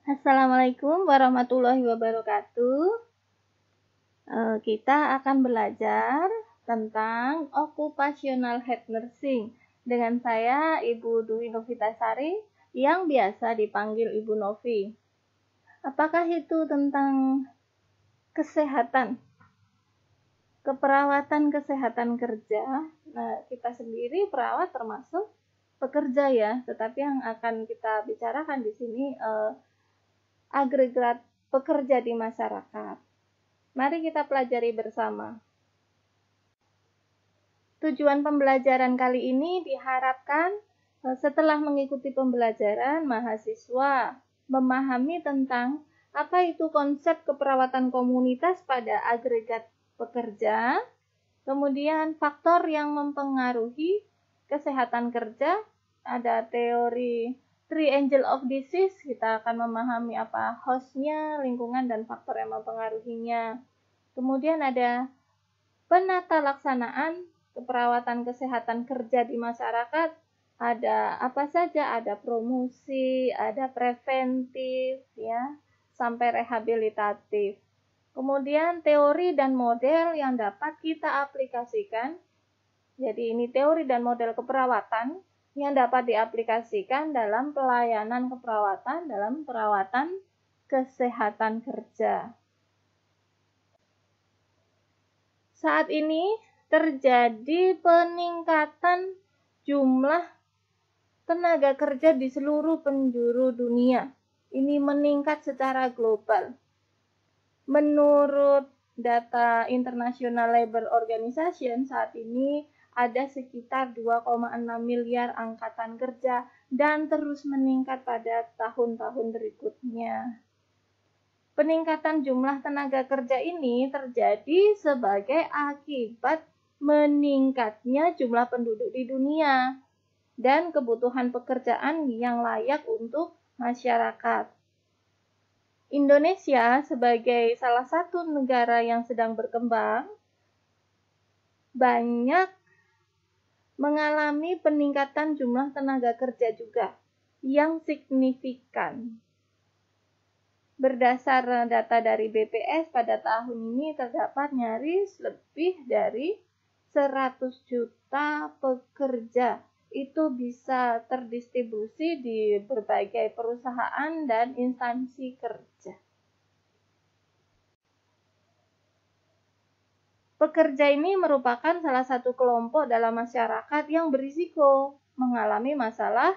Assalamualaikum warahmatullahi wabarakatuh. Kita akan belajar tentang occupational health nursing dengan saya Ibu Dwi Novitasari yang biasa dipanggil Ibu Novi. Apakah itu tentang kesehatan, keperawatan kesehatan kerja? Nah, kita sendiri perawat termasuk pekerja ya, tetapi yang akan kita bicarakan di sini agregat pekerja di masyarakat. Mari kita pelajari bersama. Tujuan pembelajaran kali ini diharapkan setelah mengikuti pembelajaran, mahasiswa memahami tentang apa itu konsep keperawatan komunitas pada agregat pekerja, kemudian faktor yang mempengaruhi kesehatan kerja, ada teori Triangle of Disease, kita akan memahami apa hostnya, lingkungan, dan faktor yang mempengaruhinya. Kemudian ada penata laksanaan keperawatan kesehatan kerja di masyarakat. Ada apa saja? Ada promosi, ada preventif, ya, sampai rehabilitatif. Kemudian teori dan model yang dapat kita aplikasikan. Jadi ini teori dan model keperawatan yang dapat diaplikasikan dalam pelayanan keperawatan dalam perawatan kesehatan kerja. Saat ini terjadi peningkatan jumlah tenaga kerja di seluruh penjuru dunia. Ini meningkat secara global. Menurut data International Labour Organization, saat ini ada sekitar 2,6 miliar angkatan kerja dan terus meningkat pada tahun-tahun berikutnya. Peningkatan jumlah tenaga kerja ini terjadi sebagai akibat meningkatnya jumlah penduduk di dunia dan kebutuhan pekerjaan yang layak untuk masyarakat. Indonesia sebagai salah satu negara yang sedang berkembang banyak mengalami peningkatan jumlah tenaga kerja juga yang signifikan. Berdasar data dari BPS pada tahun ini terdapat nyaris lebih dari 100 juta pekerja. Itu bisa terdistribusi di berbagai perusahaan dan instansi kerja. Pekerja ini merupakan salah satu kelompok dalam masyarakat yang berisiko mengalami masalah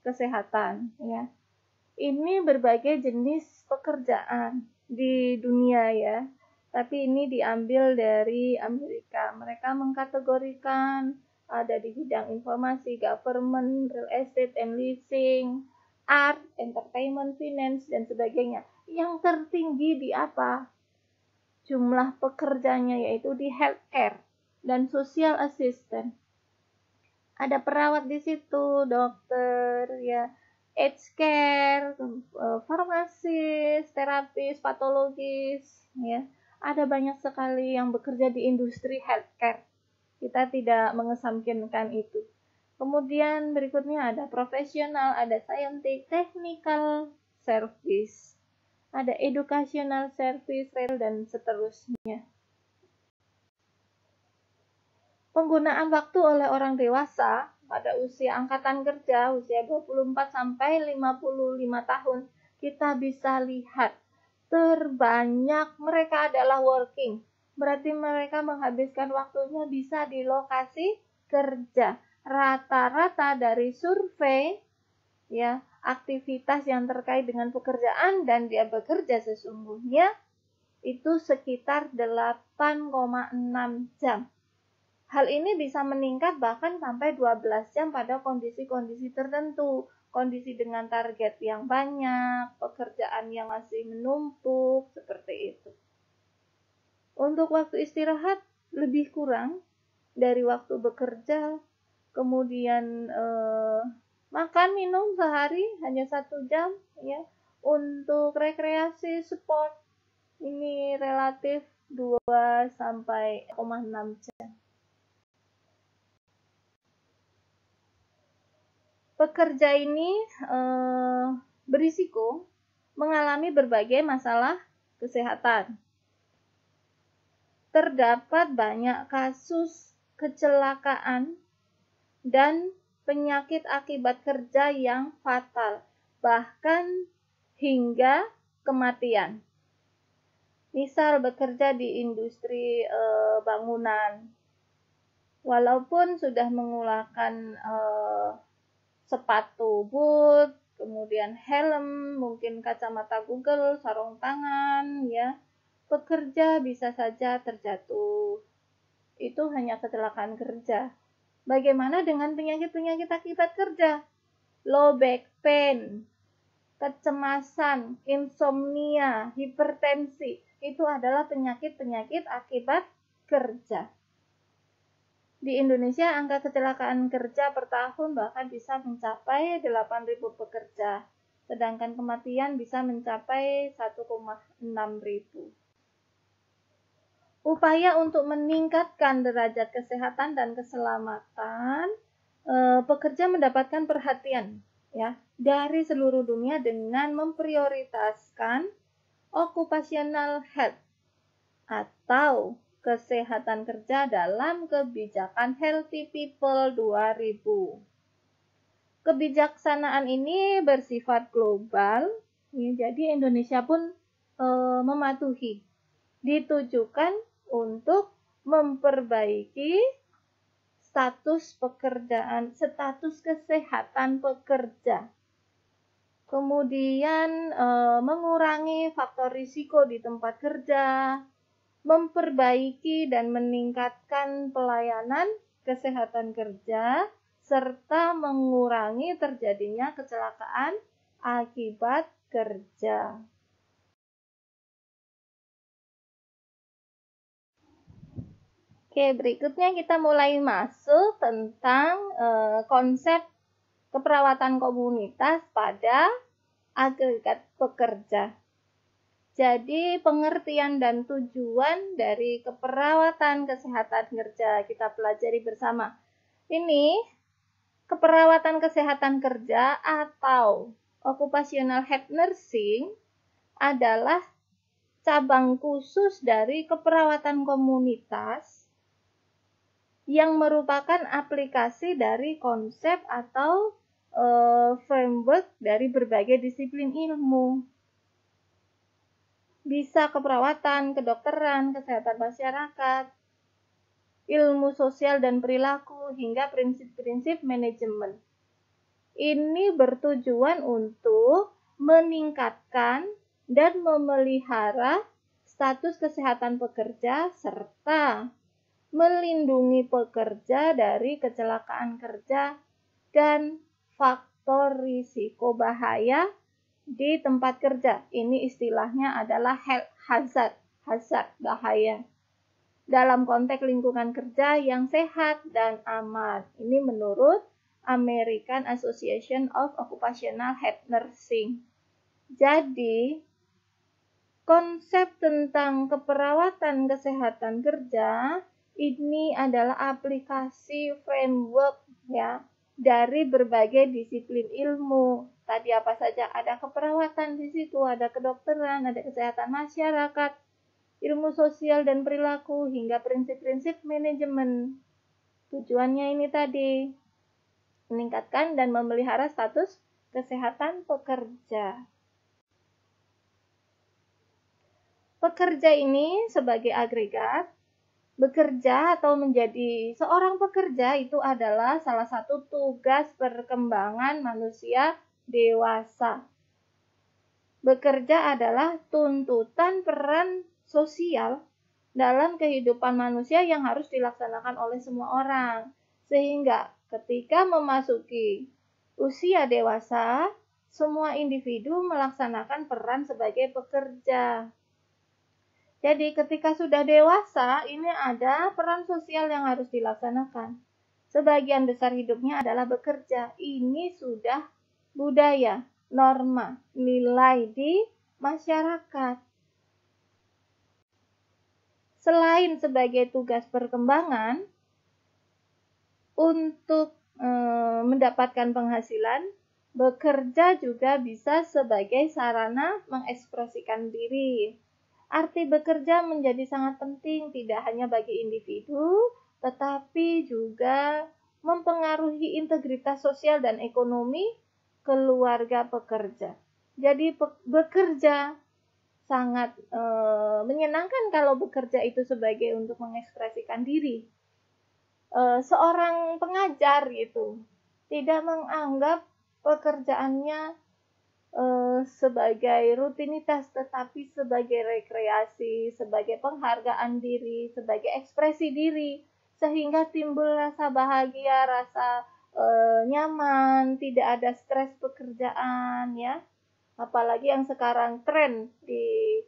kesehatan. Ya. Ini berbagai jenis pekerjaan di dunia ya, tapi ini diambil dari Amerika. Mereka mengkategorikan ada di bidang informasi, government, real estate and leasing, art, entertainment, finance, dan sebagainya. Yang tertinggi di apa? Jumlah pekerjanya yaitu di healthcare dan social assistant. Ada perawat di situ, dokter, ya, aged care, farmasis, terapis, patologis, ya. Ada banyak sekali yang bekerja di industri healthcare. Kita tidak mengesampingkan itu. Kemudian berikutnya ada profesional, ada scientific, technical service, ada educational service, dan seterusnya. Penggunaan waktu oleh orang dewasa pada usia angkatan kerja, usia 24 sampai 55 tahun, kita bisa lihat terbanyak mereka adalah working. Berarti mereka menghabiskan waktunya bisa di lokasi kerja. Rata-rata dari survei ya, aktivitas yang terkait dengan pekerjaan dan dia bekerja sesungguhnya itu sekitar 8,6 jam. Hal ini bisa meningkat bahkan sampai 12 jam pada kondisi-kondisi tertentu. Kondisi dengan target yang banyak, pekerjaan yang masih menumpuk, seperti itu. Untuk waktu istirahat lebih kurang dari waktu bekerja, kemudian makan minum sehari hanya 1 jam ya. Untuk rekreasi sport ini relatif 2 sampai 6 jam. Pekerja ini berisiko mengalami berbagai masalah kesehatan. Terdapat banyak kasus kecelakaan dan penyakit akibat kerja yang fatal, bahkan hingga kematian. Misal bekerja di industri bangunan, walaupun sudah menggunakan sepatu boot, kemudian helm, mungkin kacamata Google, sarung tangan, ya, pekerja bisa saja terjatuh. Itu hanya kecelakaan kerja. Bagaimana dengan penyakit-penyakit akibat kerja? Low back pain, kecemasan, insomnia, hipertensi, itu adalah penyakit-penyakit akibat kerja. Di Indonesia, angka kecelakaan kerja per tahun bahkan bisa mencapai 8.000 pekerja, sedangkan kematian bisa mencapai 1,6 ribu. Upaya untuk meningkatkan derajat kesehatan dan keselamatan pekerja mendapatkan perhatian, ya, dari seluruh dunia dengan memprioritaskan occupational health atau kesehatan kerja dalam kebijakan Healthy People 2000. Kebijaksanaan ini bersifat global, ya, jadi Indonesia pun mematuhi. Ditujukan untuk memperbaiki status kesehatan pekerja. Kemudian mengurangi faktor risiko di tempat kerja, memperbaiki dan meningkatkan pelayanan kesehatan kerja, serta mengurangi terjadinya kecelakaan akibat kerja. Oke, berikutnya kita mulai masuk tentang konsep keperawatan komunitas pada agregat pekerja. Jadi, pengertian dan tujuan dari keperawatan kesehatan kerja kita pelajari bersama. Ini keperawatan kesehatan kerja atau occupational health nursing adalah cabang khusus dari keperawatan komunitas yang merupakan aplikasi dari konsep atau framework dari berbagai disiplin ilmu. Bisa keperawatan, kedokteran, kesehatan masyarakat, ilmu sosial dan perilaku, hingga prinsip-prinsip manajemen. Ini bertujuan untuk meningkatkan dan memelihara status kesehatan pekerja serta melindungi pekerja dari kecelakaan kerja dan faktor risiko bahaya di tempat kerja. Ini istilahnya adalah health hazard bahaya. Dalam konteks lingkungan kerja yang sehat dan aman. Ini menurut American Association of Occupational Health Nursing. Jadi, konsep tentang keperawatan kesehatan kerja ini adalah aplikasi framework, ya, dari berbagai disiplin ilmu. Tadi apa saja? Ada keperawatan di situ, ada kedokteran, ada kesehatan masyarakat, ilmu sosial dan perilaku, hingga prinsip-prinsip manajemen. Tujuannya ini tadi, meningkatkan dan memelihara status kesehatan pekerja. Pekerja ini sebagai agregat, bekerja atau menjadi seorang pekerja itu adalah salah satu tugas perkembangan manusia dewasa. Bekerja adalah tuntutan peran sosial dalam kehidupan manusia yang harus dilaksanakan oleh semua orang. Sehingga ketika memasuki usia dewasa, semua individu melaksanakan peran sebagai pekerja. Jadi ketika sudah dewasa, ini ada peran sosial yang harus dilaksanakan. Sebagian besar hidupnya adalah bekerja. Ini sudah budaya, norma, nilai di masyarakat. Selain sebagai tugas perkembangan, untuk mendapatkan penghasilan, Bekerja juga bisa sebagai sarana mengekspresikan diri. Arti bekerja menjadi sangat penting tidak hanya bagi individu, tetapi juga mempengaruhi integritas sosial dan ekonomi keluarga pekerja. Jadi bekerja sangat menyenangkan kalau bekerja itu sebagai untuk mengekspresikan diri. Seorang pengajar gitu tidak menganggap pekerjaannya sebagai rutinitas, tetapi sebagai rekreasi, sebagai penghargaan diri, sebagai ekspresi diri, sehingga timbul rasa bahagia, rasa nyaman, tidak ada stres pekerjaan, ya. Apalagi yang sekarang tren di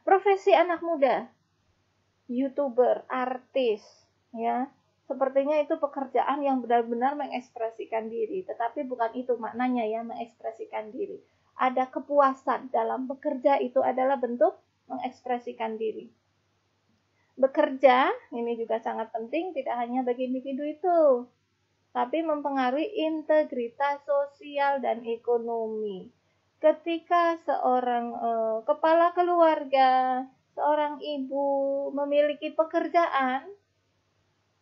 profesi anak muda, YouTuber, artis, ya. Sepertinya itu pekerjaan yang benar-benar mengekspresikan diri, tetapi bukan itu maknanya ya, mengekspresikan diri. Ada kepuasan dalam bekerja, itu adalah bentuk mengekspresikan diri. Bekerja, ini juga sangat penting, tidak hanya bagi individu itu, tapi mempengaruhi integritas sosial dan ekonomi. Ketika seorang kepala keluarga, seorang ibu memiliki pekerjaan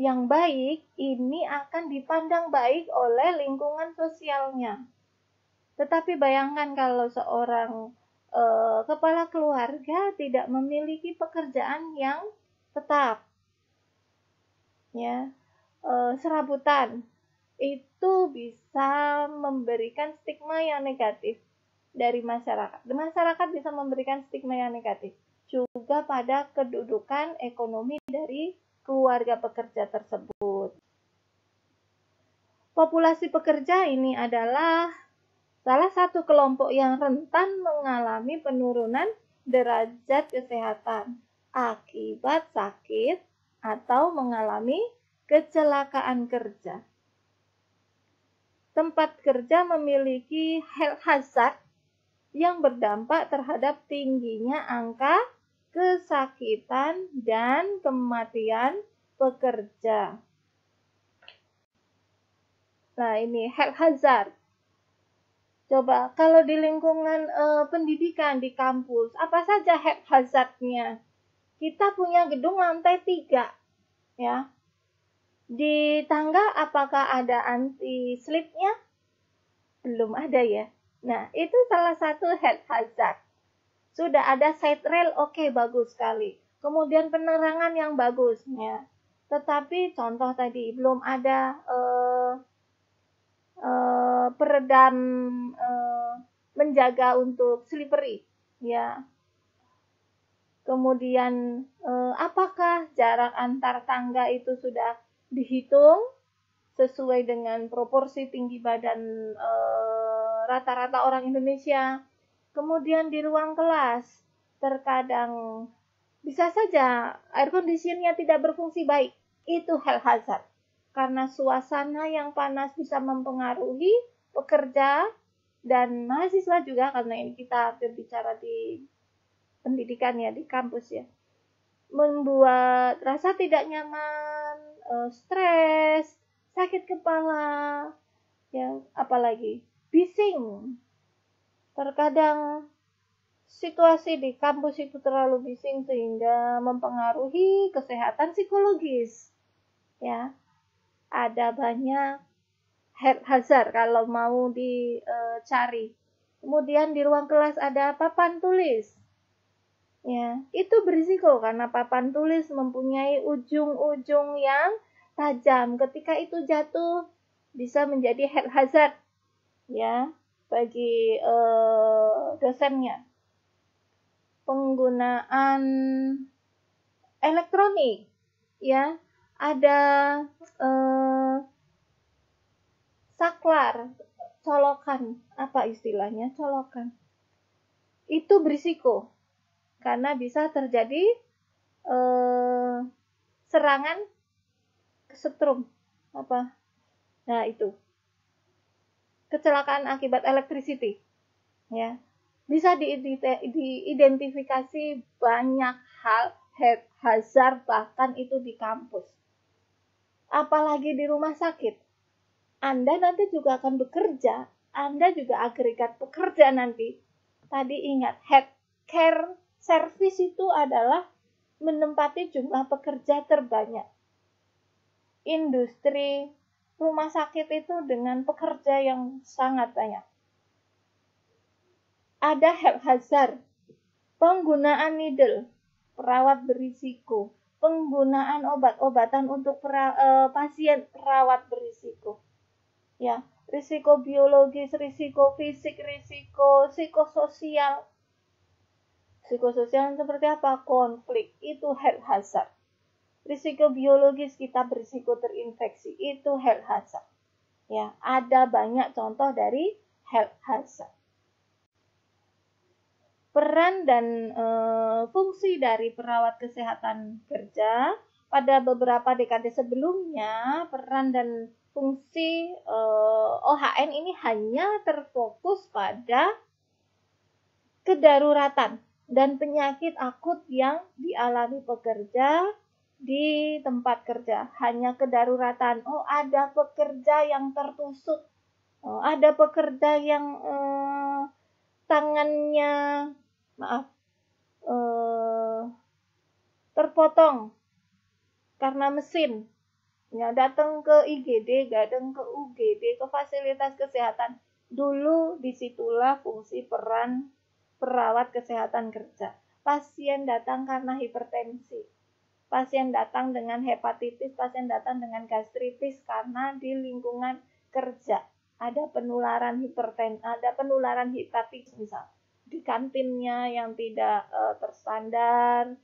yang baik, ini akan dipandang baik oleh lingkungan sosialnya. Tetapi bayangkan kalau seorang kepala keluarga tidak memiliki pekerjaan yang tetap, ya, serabutan, itu bisa memberikan stigma yang negatif dari masyarakat. Masyarakat bisa memberikan stigma yang negatif juga pada kedudukan ekonomi dari keluarga pekerja tersebut. Populasi pekerja ini adalah salah satu kelompok yang rentan mengalami penurunan derajat kesehatan akibat sakit atau mengalami kecelakaan kerja. Tempat kerja memiliki health hazard yang berdampak terhadap tingginya angka kesakitan dan kematian pekerja. Nah, ini health hazard. Coba kalau di lingkungan pendidikan di kampus, apa saja health hazard-nya? Kita punya gedung lantai 3, ya. Di tangga apakah ada anti-slip-nya? Belum ada ya. Nah, itu salah satu health hazard. Sudah ada side rail, oke, bagus sekali. Kemudian penerangan yang bagus, ya. Tetapi contoh tadi belum ada peredam menjaga untuk slippery, ya. Kemudian apakah jarak antar tangga itu sudah dihitung sesuai dengan proporsi tinggi badan rata-rata orang Indonesia? Kemudian di ruang kelas, terkadang bisa saja air conditionnya tidak berfungsi baik. Itu health hazard. Karena suasana yang panas bisa mempengaruhi pekerja dan mahasiswa juga, karena ini kita berbicara di pendidikan ya, di kampus ya. Membuat rasa tidak nyaman, stres, sakit kepala, ya, apalagi bising. Terkadang situasi di kampus itu terlalu bising sehingga mempengaruhi kesehatan psikologis. Ya, ada banyak health hazard kalau mau dicari. Kemudian di ruang kelas ada papan tulis. Ya, itu berisiko karena papan tulis mempunyai ujung-ujung yang tajam. Ketika itu jatuh bisa menjadi health hazard, ya, bagi dosennya. Penggunaan elektronik, ya, ada saklar, colokan, apa istilahnya, colokan. Itu berisiko karena bisa terjadi serangan setrum, apa? Nah, itu kecelakaan akibat electricity, ya. Bisa diidentifikasi banyak hal health hazard, bahkan itu di kampus. Apalagi di rumah sakit. Anda nanti juga akan bekerja, Anda juga agregat pekerja nanti. Tadi ingat, healthcare service itu adalah menempati jumlah pekerja terbanyak. Industri rumah sakit itu dengan pekerja yang sangat banyak. Ada health hazard, penggunaan needle, perawat berisiko, penggunaan obat-obatan untuk pasien perawat berisiko. Ya, risiko biologis, risiko fisik, risiko psikososial. Psikososial seperti apa? Konflik, itu health hazard. Risiko biologis kita berisiko terinfeksi, itu health hazard. Ya, ada banyak contoh dari health hazard. Peran dan fungsi dari perawat kesehatan kerja pada beberapa dekade sebelumnya, peran dan fungsi OHN ini hanya terfokus pada kedaruratan dan penyakit akut yang dialami pekerja di tempat kerja. Hanya kedaruratan. Oh, ada pekerja yang tertusuk. Oh, ada pekerja yang tangannya terpotong karena mesin. Ya, datang ke IGD, datang ke UGD, ke fasilitas kesehatan. Dulu disitulah fungsi peran perawat kesehatan kerja. Pasien datang karena hipertensi. Pasien datang dengan hepatitis, pasien datang dengan gastritis karena di lingkungan kerja ada penularan hepatitis misal. Di kantinnya yang tidak terstandar,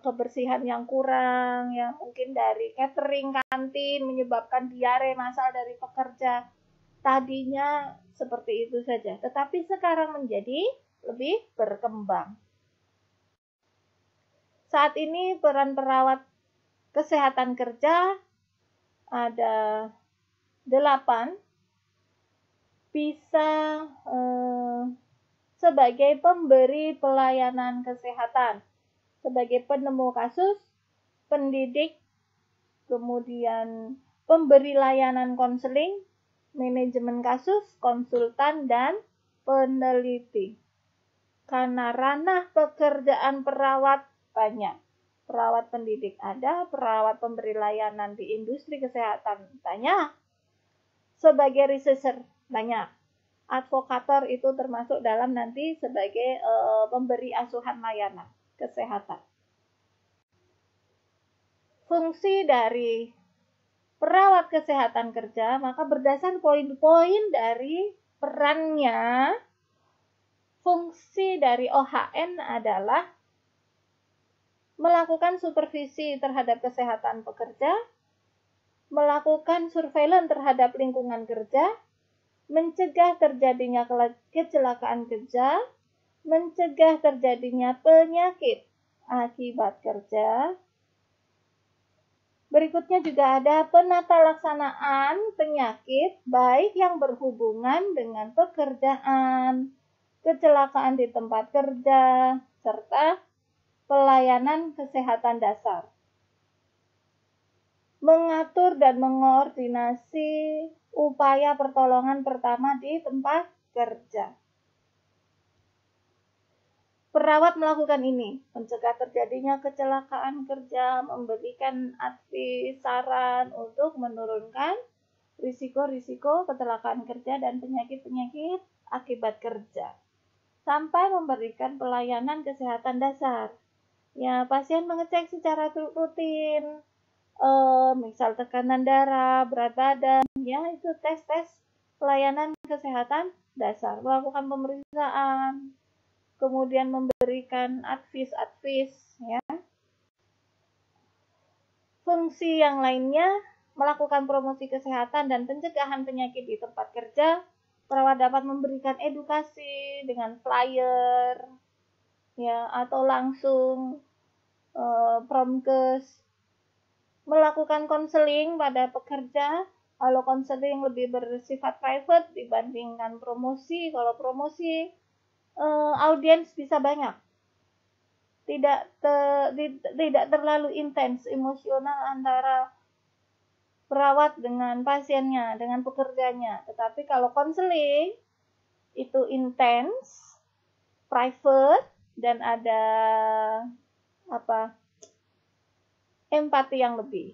kebersihan yang kurang, ya mungkin dari catering kantin menyebabkan diare massal dari pekerja. Tadinya seperti itu saja, tetapi sekarang menjadi lebih berkembang. Saat ini peran perawat kesehatan kerja ada 8, bisa sebagai pemberi pelayanan kesehatan, sebagai penemu kasus, pendidik, kemudian pemberi layanan konseling, manajemen kasus, konsultan, dan peneliti. Karena ranah pekerjaan perawat banyak. Perawat pendidik ada, perawat pemberi layanan di industri kesehatan banyak. Sebagai researcher banyak. Advokator itu termasuk dalam nanti sebagai pemberi asuhan layanan kesehatan. Fungsi dari perawat kesehatan kerja, maka berdasar poin-poin dari perannya, fungsi dari OHN adalah melakukan supervisi terhadap kesehatan pekerja, melakukan surveillance terhadap lingkungan kerja, mencegah terjadinya kecelakaan kerja, mencegah terjadinya penyakit akibat kerja. Berikutnya juga ada penata laksanaan penyakit baik yang berhubungan dengan pekerjaan, kecelakaan di tempat kerja, serta pelayanan kesehatan dasar. Mengatur dan mengoordinasi upaya pertolongan pertama di tempat kerja. Perawat melakukan ini, mencegah terjadinya kecelakaan kerja, memberikan advies, saran untuk menurunkan risiko-risiko kecelakaan kerja dan penyakit-penyakit akibat kerja. Sampai memberikan pelayanan kesehatan dasar. Ya, pasien mengecek secara rutin, misal tekanan darah, berat badan, ya itu tes-tes pelayanan kesehatan dasar, melakukan pemeriksaan, kemudian memberikan advies, ya. Fungsi yang lainnya, melakukan promosi kesehatan dan pencegahan penyakit di tempat kerja. Perawat dapat memberikan edukasi dengan flyer, ya, atau langsung promkes, melakukan konseling pada pekerja. Kalau konseling lebih bersifat private dibandingkan promosi. Kalau promosi audiens bisa banyak, tidak terlalu intens emosional antara perawat dengan pasiennya, dengan pekerjanya. Tetapi kalau konseling itu intens, private, dan ada empati yang lebih.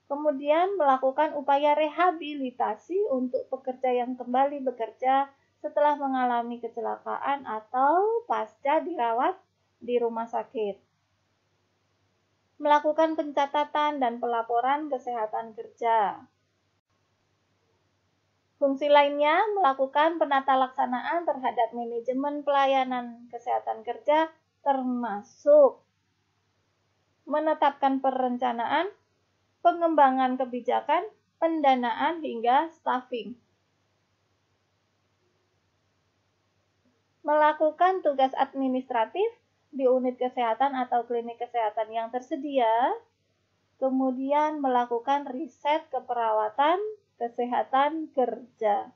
Kemudian melakukan upaya rehabilitasi untuk pekerja yang kembali bekerja setelah mengalami kecelakaan atau pasca dirawat di rumah sakit. Melakukan pencatatan dan pelaporan kesehatan kerja. Fungsi lainnya melakukan penata laksanaan terhadap manajemen pelayanan kesehatan kerja, termasuk menetapkan perencanaan, pengembangan kebijakan, pendanaan, hingga staffing. Melakukan tugas administratif di unit kesehatan atau klinik kesehatan yang tersedia, kemudian melakukan riset keperawatan kesehatan kerja.